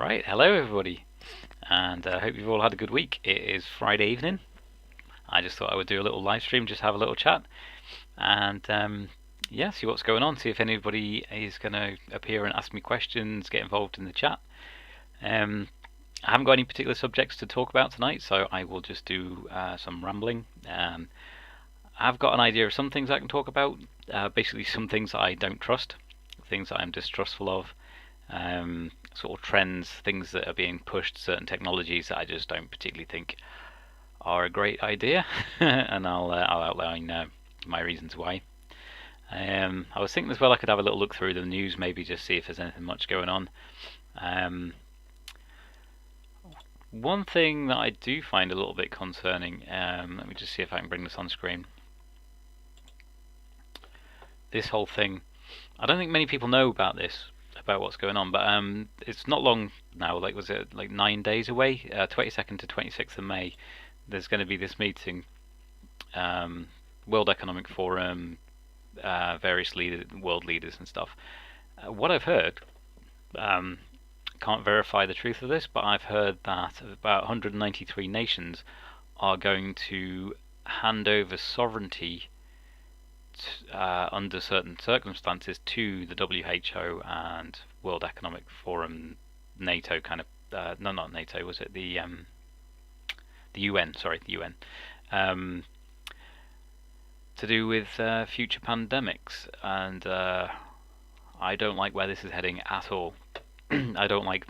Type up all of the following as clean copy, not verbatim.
Right, hello everybody, and I hope you've all had a good week. It is Friday evening. I just thought I would do a little live stream, just have a little chat, and yeah, see what's going on, see if anybody is going to appear and ask me questions, get involved in the chat. I haven't got any particular subjects to talk about tonight, so I will just do some rambling. I've got an idea of some things I can talk about, basically some things that I don't trust, things that I'm distrustful of. Sort of trends, things that are being pushed, certain technologies that I just don't particularly think are a great idea, and I'll outline my reasons why. I was thinking as well I could have a little look through the news, maybe just see if there's anything much going on. One thing that I do find a little bit concerning, let me just see if I can bring this on screen. This whole thing, I don't think many people know about this, about what's going on, but it's not long now, like was it like 9 days away, 22nd to 26th of May, there's going to be this meeting, World Economic Forum, various world leaders and stuff. What I've heard, can't verify the truth of this, but I've heard that about 193 nations are going to hand over sovereignty under certain circumstances to the WHO and World Economic Forum, NATO kind of, no, not NATO, was it the UN? Sorry, the UN, to do with future pandemics, and I don't like where this is heading at all. I don't like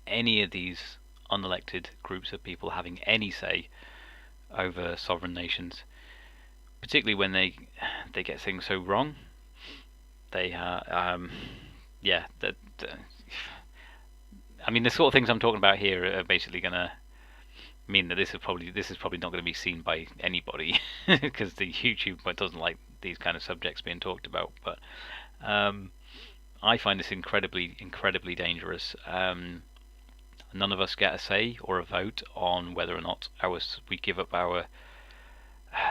any of these unelected groups of people having any say over sovereign nations, particularly when they get things so wrong. They yeah, I mean, the sort of things I'm talking about here are basically going to mean that this is probably not going to be seen by anybody because the YouTube doesn't like these kind of subjects being talked about. But I find this incredibly dangerous. None of us get a say or a vote on whether or not we give up our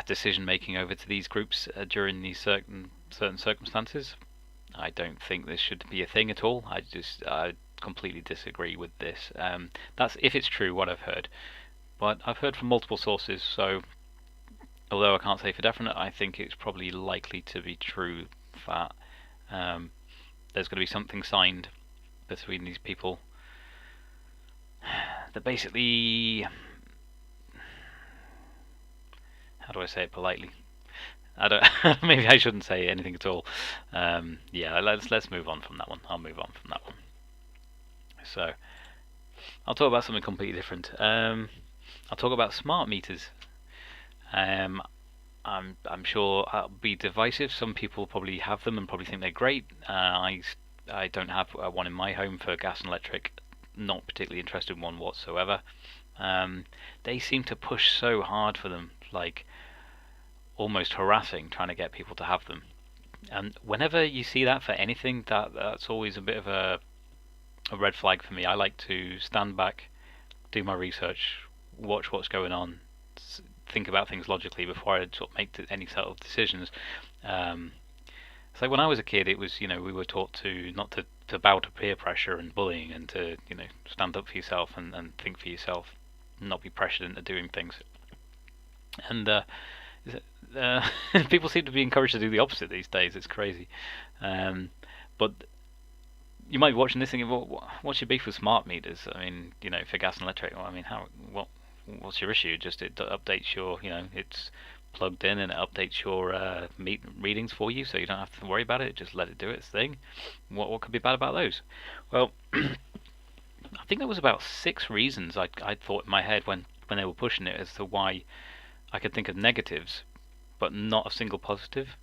decision making over to these groups during these certain circumstances. I don't think this should be a thing at all. I completely disagree with this. That's if it's true what I've heard, but I've heard from multiple sources, so although I can't say for definite, I think it's probably likely to be true that there's going to be something signed between these people that basically, how do I say it politely? I don't. Maybe I shouldn't say anything at all. Yeah, let's move on from that one. I'll move on from that one. So I'll talk about something completely different. I'll talk about smart meters. I'm sure I'll be divisive. Some people probably have them and probably think they're great. I don't have one in my home for gas and electric. Not particularly interested in one whatsoever. They seem to push so hard for them, like almost harassing, trying to get people to have them. And whenever you see that for anything, that's always a bit of a red flag for me. I like to stand back, do my research, watch what's going on, think about things logically before I sort of make any sort of decisions. So when I was a kid, it was, we were taught to not to bow to peer pressure and bullying, and to stand up for yourself and think for yourself, not be pressured into doing things. And people seem to be encouraged to do the opposite these days. It's crazy. But you might be watching this thinking, well, what's your beef with smart meters? I mean, for gas and electric, well, I mean, what's your issue? Just it updates your, it's plugged in and it updates your readings for you, so you don't have to worry about it. Just let it do its thing. What could be bad about those? Well, I think there was about 6 reasons I thought in my head when they were pushing it as to why I could think of negatives, but not a single positive.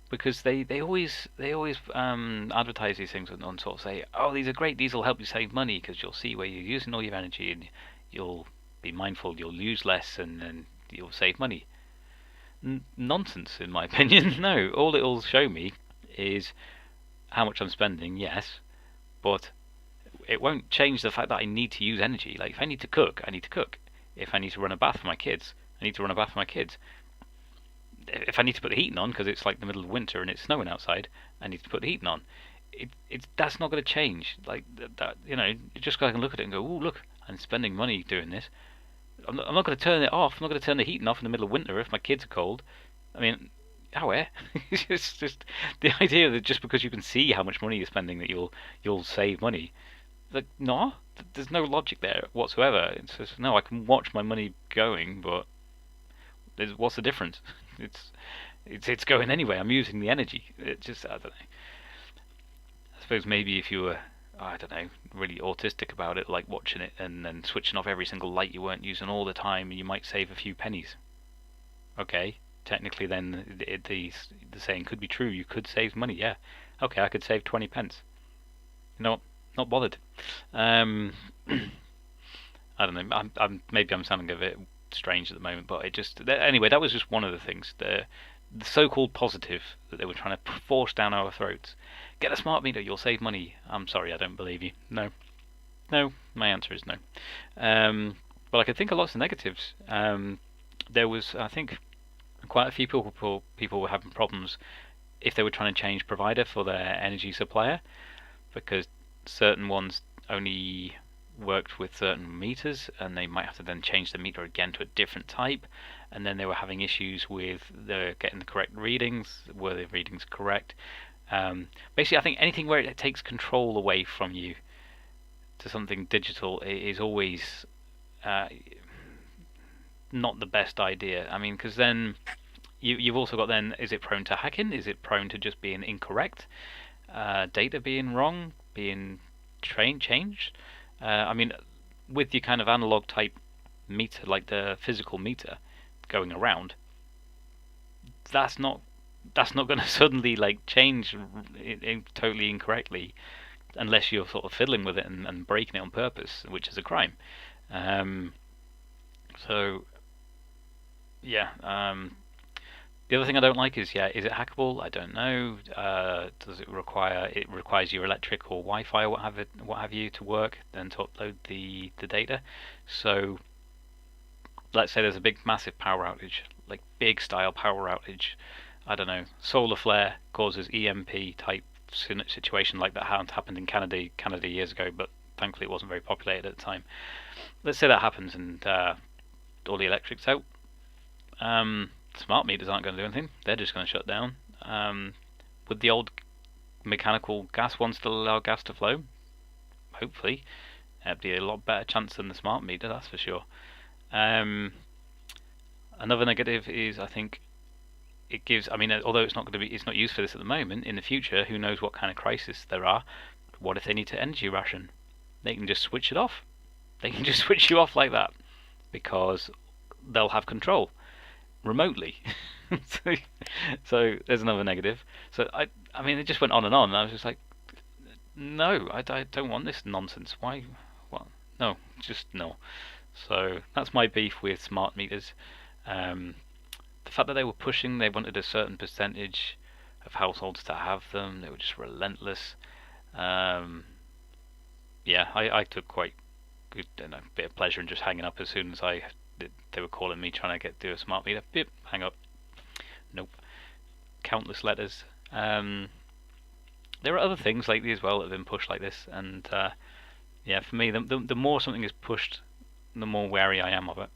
Because they always advertise these things and sort of say, oh, these are great, these will help you save money because you'll see where you're using all your energy and you'll be mindful, you'll use less and you'll save money. Nonsense, in my opinion. No, all it'll show me is how much I'm spending, yes, but it won't change the fact that I need to use energy. Like, if I need to cook, I need to cook. If I need to run a bath for my kids, I need to run a bath for my kids. If I need to put the heating on because it's like the middle of winter and it's snowing outside, I need to put the heating on. that's not going to change. Like that, you know, you just gotta look at it and go, oh look, I'm spending money doing this. I'm not going to turn it off. I'm not going to turn the heating off in the middle of winter if my kids are cold. I mean, how it's just the idea that just because you can see how much money you're spending that you'll save money. Like no, there's no logic there whatsoever. It's just no, I can watch my money going, but what's the difference? It's going anyway. I'm using the energy. It just I don't know. I suppose maybe if you were I don't know really autistic about it, like watching it and then switching off every single light you weren't using all the time, you might save a few pennies. Okay, technically then the saying could be true. You could save money. Yeah. Okay, I could save 20 pence. You know what? Not bothered. Um, I don't know. Maybe I'm sounding a bit strange at the moment, but it just anyway. That was just one of the things. The so-called positive that they were trying to force down our throats. Get a smart meter, you'll save money. I'm sorry, I don't believe you. No, no. My answer is no. But I could think of lots of negatives. There was, I think, quite a few people were having problems if they were trying to change provider for their energy supplier because certain ones only worked with certain meters and they might have to then change the meter again to a different type, and then they were having issues with getting the correct readings. Were the readings correct? Basically I think anything where it takes control away from you to something digital is always not the best idea. I mean, because then you've also got then, is it prone to hacking? Is it prone to just being incorrect? Data being wrong, being changed? I mean, with your kind of analog type meter, like the physical meter going around, that's not going to suddenly like change totally incorrectly unless you're sort of fiddling with it and breaking it on purpose, which is a crime. So yeah. The other thing I don't like is is it hackable? I don't know. Does it requires your electric or Wi-Fi or what have you to work and to upload the data. So let's say there's a big massive power outage, like big style power outage. I don't know, solar flare causes EMP type situation like that happened in Canada years ago, but thankfully it wasn't very populated at the time. Let's say that happens and all the electric's out. Smart meters aren't going to do anything. They're just going to shut down. Would the old mechanical gas one still allow gas to flow? Hopefully. It'd be a lot better chance than the smart meter, that's for sure. Another negative is, I think, it gives, I mean, although it's not used for this at the moment, in the future, who knows what kind of crisis there are. What if they need to energy ration? They can just switch it off. They can just switch you off like that because they'll have control remotely. so there's another negative. So I mean, it just went on and on. And I was just like, no, I don't want this nonsense. Why? What? No, just no. So that's my beef with smart meters. The fact that they wanted a certain percentage of households to have them. They were just relentless. Yeah, I took quite good bit of pleasure in just hanging up as soon as they were calling me trying to do a smart meter. Beep, hang up. Nope. Countless letters. There are other things lately as well that have been pushed like this, and yeah, for me, the more something is pushed, the more wary I am of it.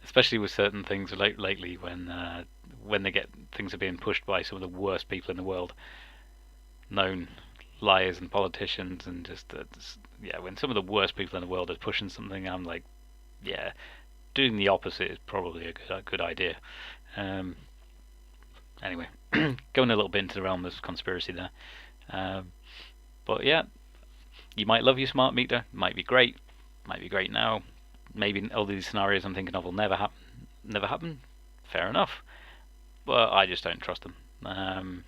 Especially with certain things lately, when things are being pushed by some of the worst people in the world, known liars and politicians, and just yeah, when some of the worst people in the world are pushing something, I'm like, yeah, doing the opposite is probably a good idea. Anyway, going a little bit into the realm of conspiracy there. But yeah, you might love your smart meter, might be great now. Maybe all these scenarios I'm thinking of will never happen. Fair enough, but I just don't trust them.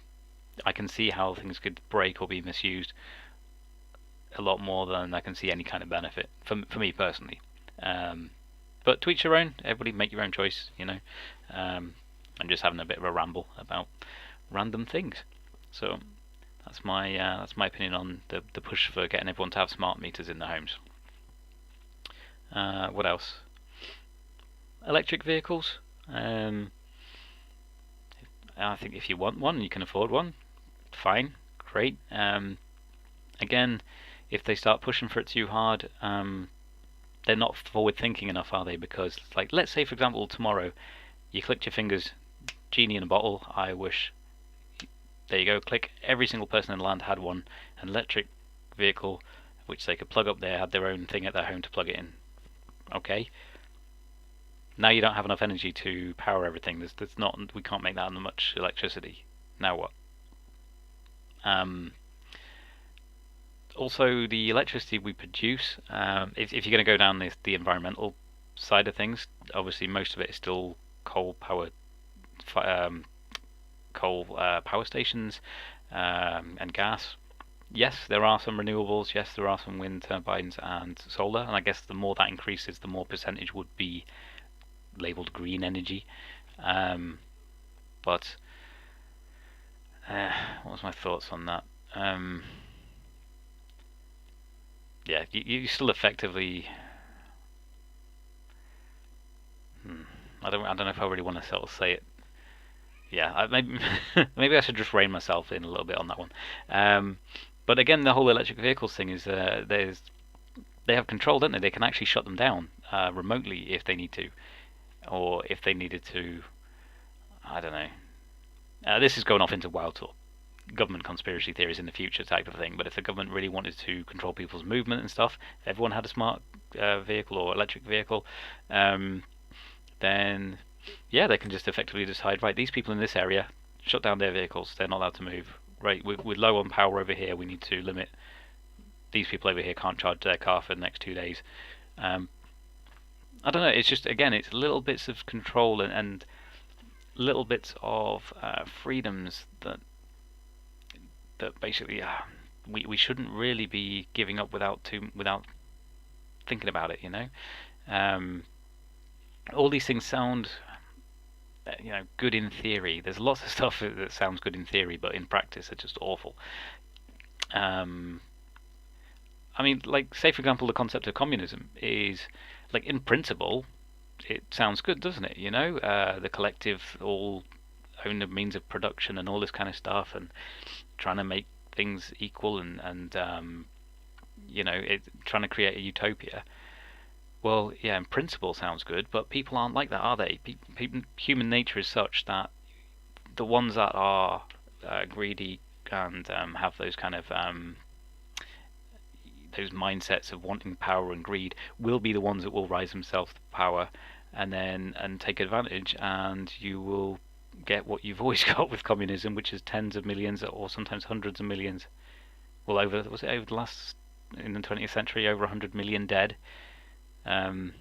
I can see how things could break or be misused a lot more than I can see any kind of benefit for me personally. But to each your own. Everybody make your own choice, you know. I'm just having a bit of a ramble about random things. So that's my opinion on the push for getting everyone to have smart meters in their homes. What else? Electric vehicles. I think if you want one, you can afford one. fine, great. Again, if they start pushing for it too hard, they're not forward thinking enough, are they? Because, like, let's say for example tomorrow you clicked your fingers, genie in a bottle, I wish, there you go, click, every single person in the land had an electric vehicle which they could plug up there, had their own thing at their home to plug it in. Okay, now you don't have enough energy to power everything. We can't make that much electricity. Now what? Also, the electricity we produce, if you're going to go down the environmental side of things, obviously most of it is still coal power stations and gas. Yes, there are some renewables. Yes, there are some wind turbines and solar. And I guess the more that increases, the more percentage would be labeled green energy. But what was my thoughts on that? Yeah, you still effectively. I don't know if I really want to sort of say it. Yeah, maybe I should just rein myself in a little bit on that one. But again, the whole electric vehicles thing is they have control, don't they? They can actually shut them down remotely if they need to, or if they needed to. I don't know. This is going off into wild talk, government conspiracy theories in the future type of thing. But if the government really wanted to control people's movement and stuff, if everyone had a smart vehicle or electric vehicle, then yeah, they can just effectively decide, right, these people in this area, shut down their vehicles, they're not allowed to move. Right, we're low on power over here, we need to limit, these people over here can't charge their car for the next 2 days. I don't know, it's just, again, it's little bits of control and little bits of freedoms that basically we shouldn't really be giving up without thinking about it, you know. All these things sound, good in theory. There's lots of stuff that sounds good in theory, but in practice it's just awful. I mean, like, say for example, the concept of communism is, like, in principle, it sounds good, doesn't it? The collective all own the means of production and all this kind of stuff, and trying to make things equal and trying to create a utopia. Well, yeah, in principle sounds good, but people aren't like that, are they? Human nature is such that the ones that are greedy and have those kind of those mindsets of wanting power and greed will be the ones that will rise themselves to power and take advantage, and you will get what you've always got with communism, which is tens of millions or sometimes hundreds of millions. Well, in the 20th century, over 100 million dead. And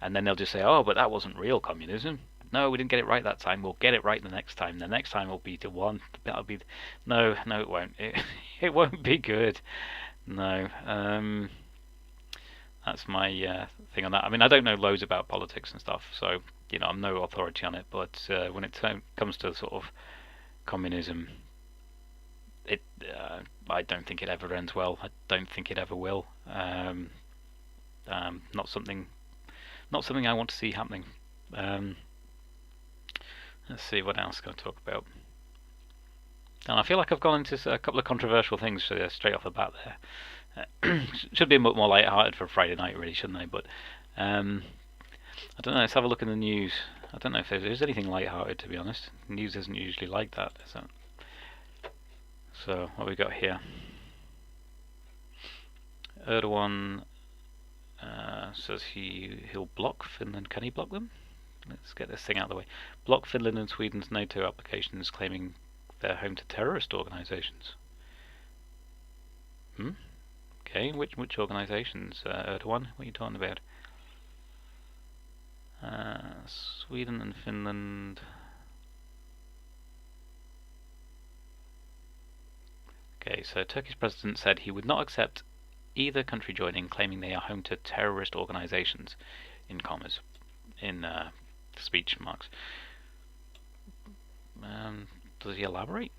then they'll just say, oh, but that wasn't real communism. No, we didn't get it right that time. We'll get it right the next time. The next time will be to one. That'll be no, it won't. It won't be good. No. That's my thing on that. I mean, I don't know loads about politics and stuff, so I'm no authority on it. But when it comes to sort of communism, I don't think it ever ends well. I don't think it ever will. Not something I want to see happening. Let's see what else can I talk about. And I feel like I've gone into a couple of controversial things straight off the bat there. Should be a bit more light-hearted for Friday night, really, shouldn't they? But I don't know. Let's have a look in the news. I don't know if there's anything light-hearted, to be honest. The news isn't usually like that, is it? So what have we got here? Erdogan says he'll block Finland. Can he block them? Let's get this thing out of the way. Block Finland and Sweden's NATO applications, claiming they're home to terrorist organisations. Okay, which organisations, Erdogan? What are you talking about? Sweden and Finland. Okay, so Turkish president said he would not accept either country joining, claiming they are home to terrorist organisations, in commas, in speech marks. Does he elaborate?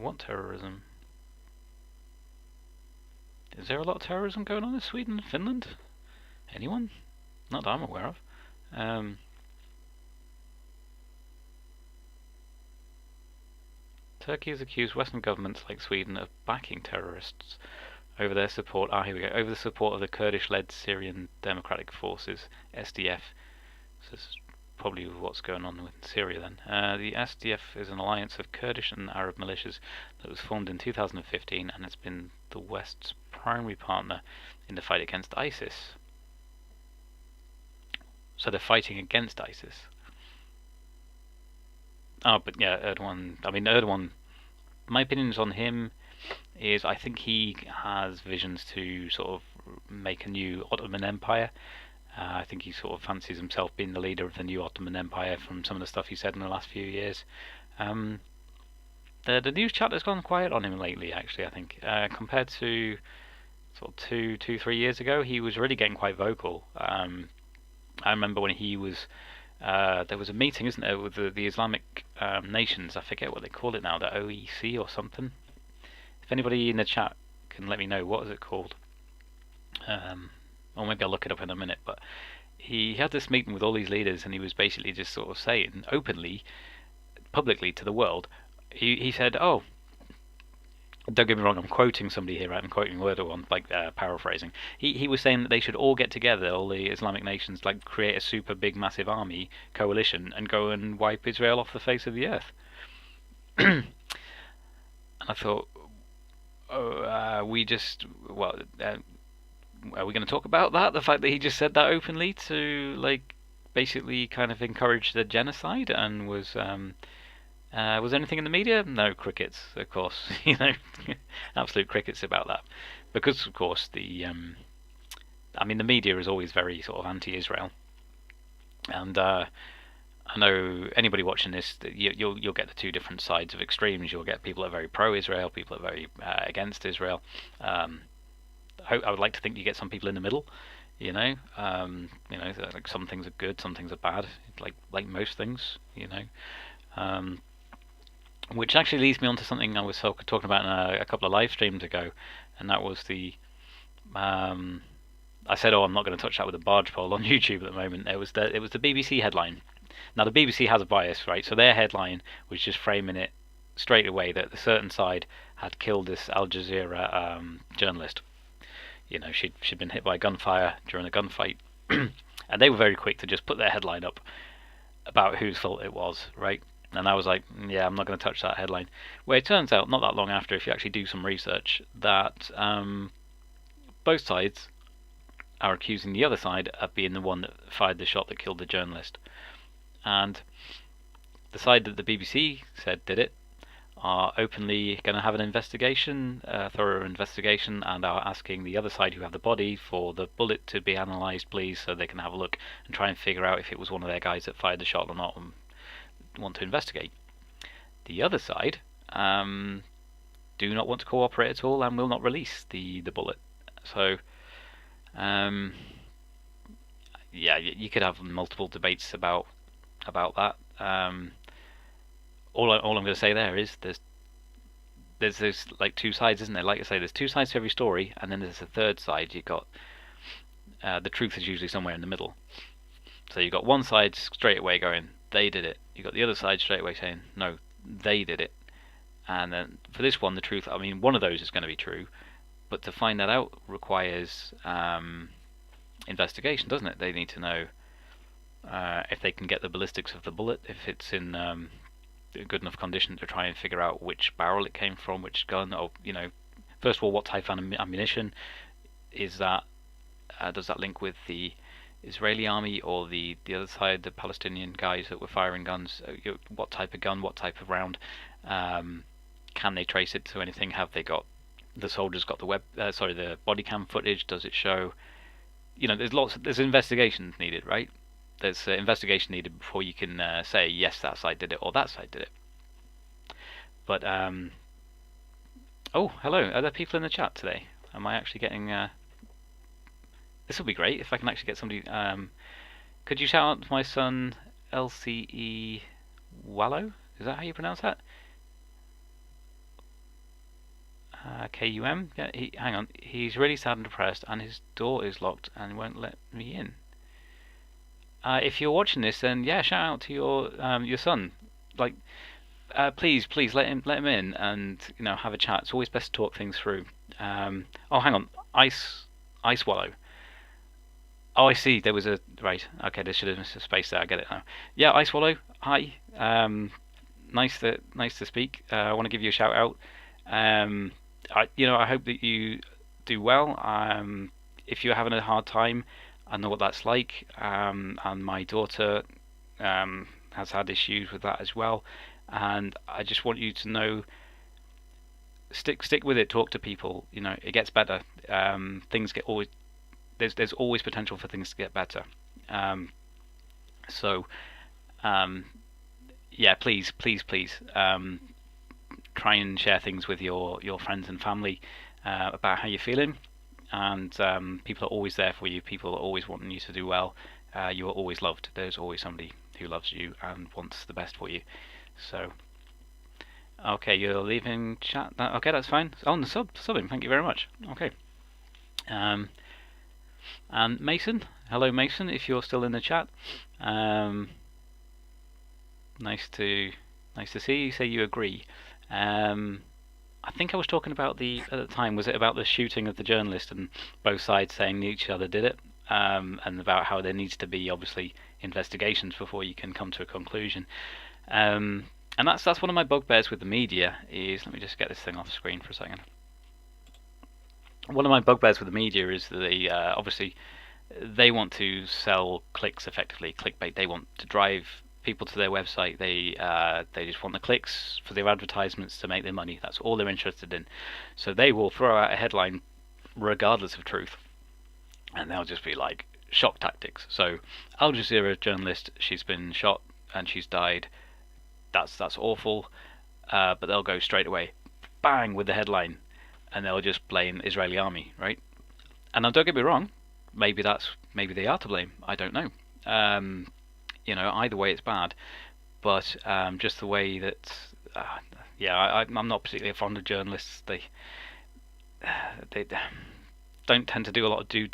What terrorism? Is there a lot of terrorism going on in Sweden and Finland? Anyone? Not that I'm aware of. Turkey has accused Western governments like Sweden of backing terrorists over their support. Here we go. Over the support of the Kurdish-led Syrian Democratic Forces (SDF). So this is probably what's going on with Syria then. The SDF is an alliance of Kurdish and Arab militias that was formed in 2015 and has been the West's primary partner in the fight against ISIS. So they're fighting against ISIS. Oh, but yeah, Erdogan, my opinions on him is I think he has visions to sort of make a new Ottoman Empire. I think he sort of fancies himself being the leader of the new Ottoman Empire from some of the stuff he said in the last few years. The news chapter's gone quiet on him lately, actually, I think. Compared to sort of 3 years ago, he was really getting quite vocal. I remember when he was... there was a meeting, isn't there, with the Islamic nations. I forget what they call it now, the OEC or something. If anybody in the chat can let me know, what is it called? Or maybe I'll look it up in a minute. But he had this meeting with all these leaders, and he was basically just sort of saying openly, publicly to the world, he said, oh, don't get me wrong, I'm quoting somebody here, right? I'm quoting Erdogan, like paraphrasing. He was saying that they should all get together, all the Islamic nations, like create a super big, massive army coalition and go and wipe Israel off the face of the earth. And I thought, are we going to talk about that? The fact that he just said that openly to, like, basically kind of encourage the genocide, and was anything in the media? No, crickets, of course. Absolute crickets about that, because of course the media is always very sort of anti-Israel, and I know anybody watching this, you'll get the two different sides of extremes. You'll get people that are very pro-Israel, people that are very against Israel. I would like to think you get some people in the middle. Like some things are good, some things are bad, like most things. Which actually leads me on to something I was talking about in a couple of live streams ago, and that was the I said, I'm not going to touch that with a barge pole on YouTube at the moment. It was the BBC headline. Now the BBC has a bias, right? So their headline was just framing it straight away that the certain side had killed this Al Jazeera journalist. She'd been hit by gunfire during a gunfight, and they were very quick to just put their headline up about whose fault it was, right? And I was like, yeah, I'm not going to touch that headline. Well, it turns out, not that long after, if you actually do some research, that both sides are accusing the other side of being the one that fired the shot that killed the journalist. And the side that the BBC said did it are openly going to have an investigation, a thorough investigation, and are asking the other side who have the body for the bullet to be analysed, please, so they can have a look and try and figure out if it was one of their guys that fired the shot or not, and want to investigate. The other side do not want to cooperate at all and will not release the bullet. So you could have multiple debates about that. All I'm going to say there is there's like two sides, isn't there? Like I say, there's two sides to every story, and then there's a third side. You've got the truth is usually somewhere in the middle. So you've got one side straight away going, they did it. You've got the other side straight away saying, no, they did it. And then for this one, the truth, one of those is going to be true, but to find that out requires investigation, doesn't it? They need to know if they can get the ballistics of the bullet, if it's in good enough condition to try and figure out which barrel it came from, which gun, or first of all, what type of ammunition is that? Does that link with the Israeli army or the other side, the Palestinian guys that were firing guns? What type of gun, what type of round? Can they trace it to anything? Have they got the soldiers got the body cam footage? Does it show? There's investigation needed, right? There's investigation needed before you can say yes, that side did it or that side did it. But oh, hello, are there people in the chat today? Am I actually getting this will be great if I can actually get somebody. Could you shout out to my son LCE Wallow? Is that how you pronounce that? KUM? Yeah, hang on. He's really sad and depressed, and his door is locked and won't let me in. If you're watching this, then yeah, shout out to your son. Like, please let him in and have a chat. It's always best to talk things through. Oh, hang on, ice wallow. Oh, I see. There was a right. Okay, there should have been a space there. I get it now. Yeah, ice wallow. Hi. Nice to speak. I want to give you a shout out. I hope that you do well. If you're having a hard time, I know what that's like. And my daughter has had issues with that as well. And I just want you to know, stick with it. Talk to people. It gets better. Things get always there's always potential for things to get better. So yeah, please, try and share things with your friends and family about how you're feeling. And people are always there for you. People are always wanting you to do well. You are always loved. There's always somebody who loves you and wants the best for you. So, okay, you're leaving chat. Okay, that's fine. Oh, and the subbing. Thank you very much. Okay. And Mason, hello Mason, if you're still in the chat. Nice to see you. Say you agree. I think I was talking about at the time, was it about the shooting of the journalist and both sides saying each other did it, and about how there needs to be obviously investigations before you can come to a conclusion. And that's one of my bugbears with the media is, let me just get this thing off screen for a second. One of my bugbears with the media is that they obviously they want to sell clicks effectively, clickbait. They want to drive people to their website. They just want the clicks for their advertisements to make their money. That's all they're interested in. So they will throw out a headline regardless of truth, and they'll just be like shock tactics. So Al Jazeera journalist, she's been shot and she's died. That's awful. But they'll go straight away, bang, with the headline, and they'll just blame Israeli army, right? And now don't get me wrong, maybe they are to blame. I don't know. Either way it's bad, but just the way that, I'm not particularly fond of journalists. They don't tend to do a lot of due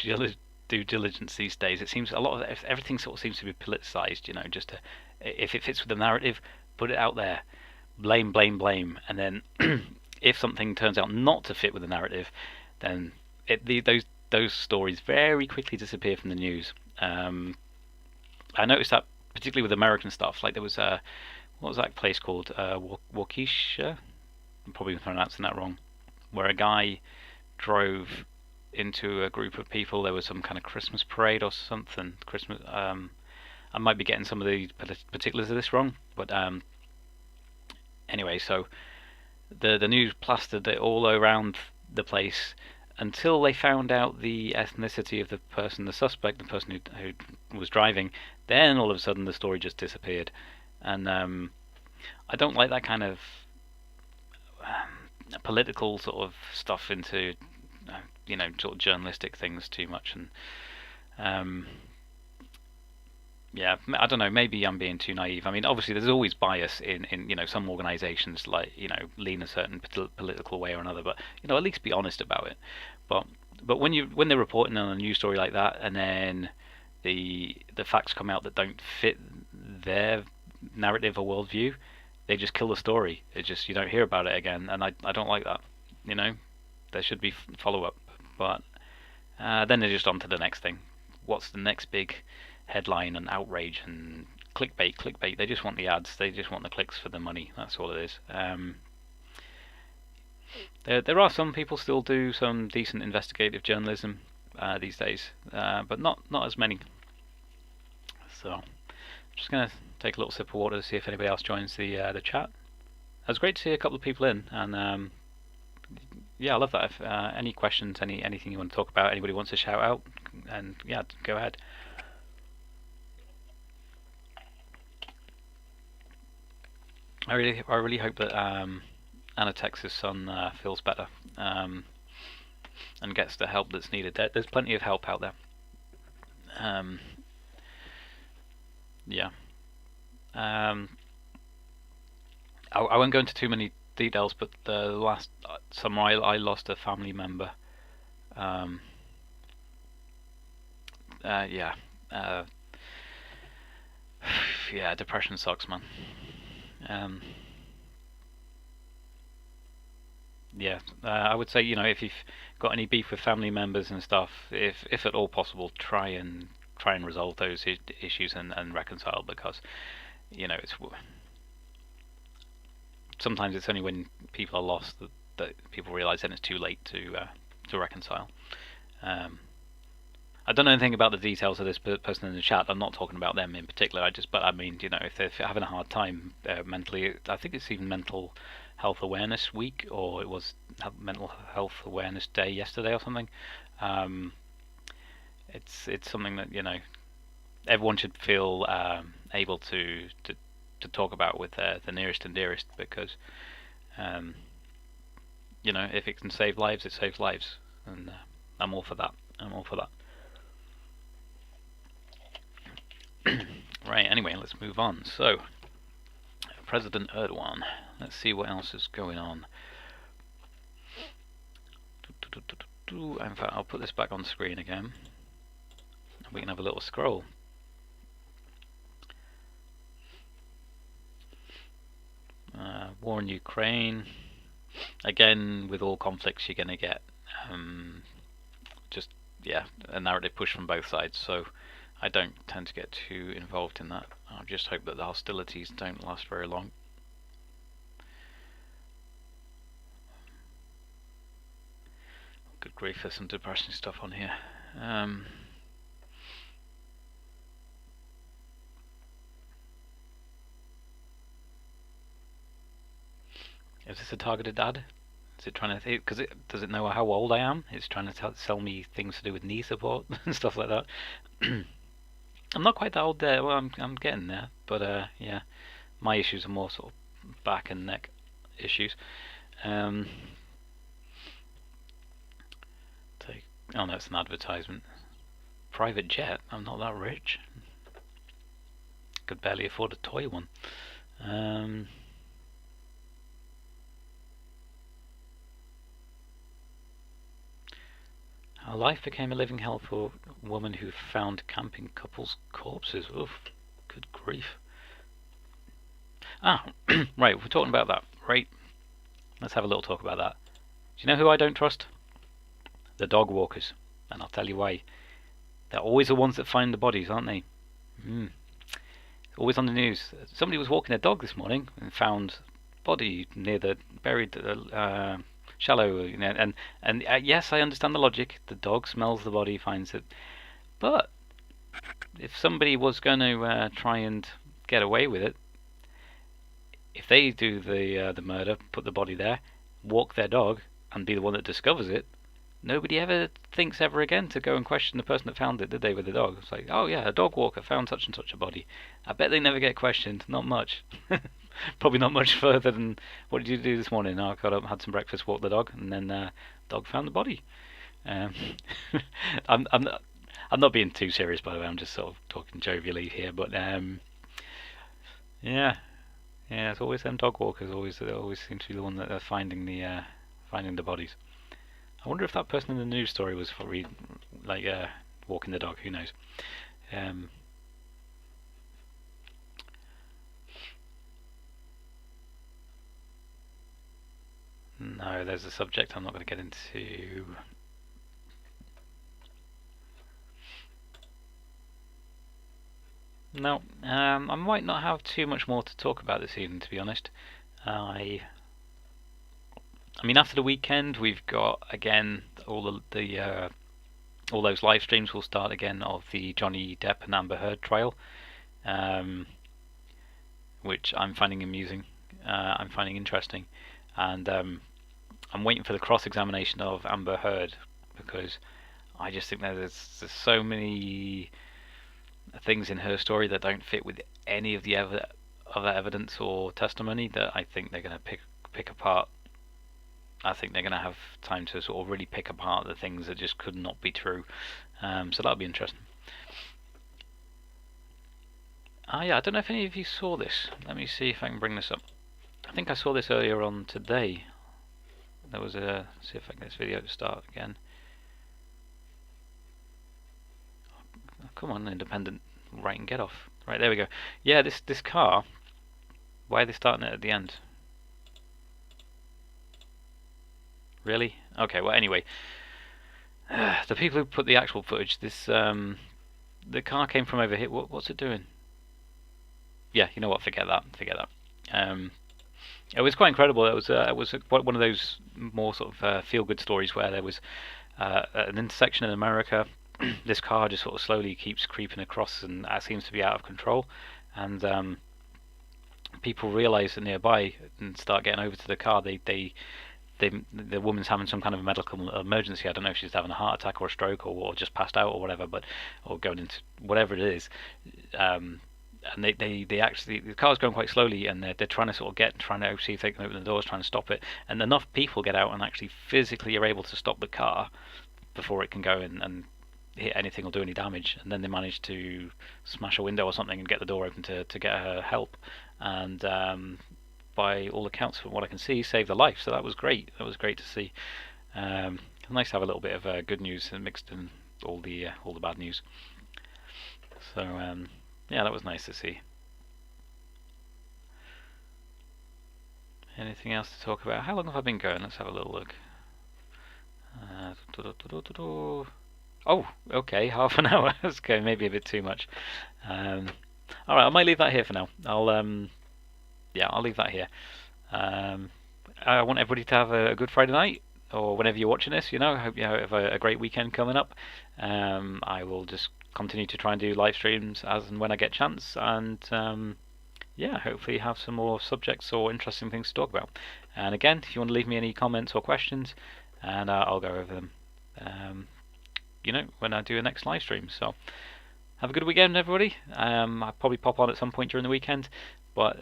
diligence these days. It seems a lot of everything sort of seems to be politicized. Just if it fits with the narrative, put it out there, blame, and then if something turns out not to fit with the narrative, then those stories very quickly disappear from the news. I noticed that particularly with American stuff. Like there was what was that place called? Waukesha? I'm probably pronouncing that wrong. Where a guy drove into a group of people. There was some kind of Christmas parade or something. I might be getting some of the particulars of this wrong, but anyway, so the news plastered it all around the place until they found out the ethnicity of the suspect, the person who was driving. Then all of a sudden the story just disappeared, and I don't like that kind of political sort of stuff into sort of journalistic things too much. And yeah, I don't know, maybe I'm being too naive. I mean, obviously there's always bias in some organizations, like lean a certain political way or another, but at least be honest about it. But when they're reporting on a news story like that, and then the facts come out that don't fit their narrative or worldview, they just kill the story. It's just, you don't hear about it again, and I don't like that. There should be follow-up, but then they're just on to the next thing. What's the next big headline and outrage and clickbait? They just want the ads. They just want the clicks for the money. That's all it is. There are some people still do some decent investigative journalism these days, but not as many. So I'm just gonna take a little sip of water to see if anybody else joins the chat. It was great to see a couple of people in, and yeah, I love that. If any questions, anything you want to talk about, anybody wants to shout out, and yeah, go ahead. I really hope that Anna Tex's son feels better and gets the help that's needed. There's plenty of help out there. Yeah. I won't go into too many details, but the last summer I lost a family member. Yeah. Yeah, depression sucks, man. yeah, I would say, if you've got any beef with family members and stuff, if at all possible, try and resolve those issues and reconcile, because it's sometimes it's only when people are lost that people realize then it's too late to reconcile. Um, I don't know anything about the details of this person in the chat. I'm not talking about them in particular. But I mean, if they're having a hard time mentally, I think it's even Mental Health Awareness Week, or it was Mental Health Awareness Day yesterday or something. It's something that everyone should feel able to talk about with the nearest and dearest, because if it can save lives, it saves lives, and I'm all for that. I'm all for that. Right, anyway, let's move on. So, President Erdogan. Let's see what else is going on. In fact, I'll put this back on screen again. We can have a little scroll. War in Ukraine. Again, with all conflicts, you're going to get a narrative push from both sides. So I don't tend to get too involved in that. I just hope that the hostilities don't last very long. Good grief, there's some depressing stuff on here. Is this a targeted ad? Is it trying to? Does it know how old I am? It's trying to sell me things to do with knee support and stuff like that. I'm not quite that old there. Well, I'm getting there, but yeah, my issues are more sort of back and neck issues. Oh no, it's an advertisement. Private jet. I'm not that rich. Could barely afford a toy one. How life became a living hell for a woman who found camping couples' corpses. Oof, good grief. Ah, right, we're talking about that, right? Let's have a little talk about that. Do you know who I don't trust? The dog walkers. And I'll tell you why. They're always the ones that find the bodies, aren't they? Always on the news. Somebody was walking their dog this morning and found body near the buried shallow, and yes, I understand the logic. The dog smells the body, finds it. But if somebody was going to try and get away with it, if they do the murder, put the body there, walk their dog, and be the one that discovers it, nobody ever thinks ever again to go and question the person that found it, did they, with the dog? It's like, oh yeah, a dog walker found such and such a body. I bet they never get questioned. Not much. Probably not much further than, what did you do this morning? Oh, I got up, had some breakfast, walked the dog, and then dog found the body. I'm not being too serious, by the way. I'm just sort of talking jovially here, but yeah, it's always them dog walkers. They always seem to be the one that are finding the bodies. I wonder if that person in the news story was walking the dog. Who knows? No, there's a subject I'm not going to get into. No, I might not have too much more to talk about this evening, to be honest. I mean, after the weekend, we've got again all those live streams will start again of the Johnny Depp and Amber Heard trial, which I'm finding amusing. I'm finding interesting, and I'm waiting for the cross-examination of Amber Heard, because I just think that there's so many things in her story that don't fit with any of the other evidence or testimony that I think they're going to pick apart. I think they're going to have time to sort of really pick apart the things that just could not be true. So that'll be interesting. Yeah, I don't know if any of you saw this. Let me see if I can bring this up. I think I saw this earlier on today. There was see if I can get this video to start again. Oh, come on, independent right and get off. Right, there we go. Yeah, this car. Why are they starting it at the end? Really? Okay. Well, anyway, the people who put the actual footage, the car came from over here. What's it doing? Yeah, you know what? Forget that. Forget that. It was quite incredible. It was one of those more sort of feel-good stories where there was an intersection in America. This car just sort of slowly keeps creeping across, and seems to be out of control. And people realise that nearby and start getting over to the car. The woman's having some kind of medical emergency. I don't know if she's having a heart attack or a stroke or just passed out or whatever, or going into whatever it is. And they actually, the car's going quite slowly, and they're trying to sort of trying to see if they can open the doors, trying to stop it. And enough people get out and actually physically are able to stop the car before it can go and hit anything or do any damage. And then they manage to smash a window or something and get the door open to get her help. And by all accounts, from what I can see, saved her life. So that was great. That was great to see. Nice to have a little bit of good news mixed in all the bad news. So yeah, that was nice to see. Anything else to talk about? How long have I been going? Let's have a little look. Oh, okay, half an hour. That's okay, maybe a bit too much. All right, I might leave that here for now. I'll leave that here. I want everybody to have a good Friday night, or whenever you're watching this. I hope you have a great weekend coming up. I will just continue to try and do live streams as and when I get a chance, and yeah, hopefully have some more subjects or interesting things to talk about. And again, if you want to leave me any comments or questions, and I'll go over them when I do a next live stream. So have a good weekend, everybody. I'll probably pop on at some point during the weekend, but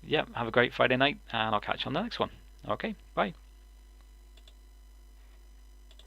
yeah, have a great Friday night, and I'll catch you on the next one. Okay, bye.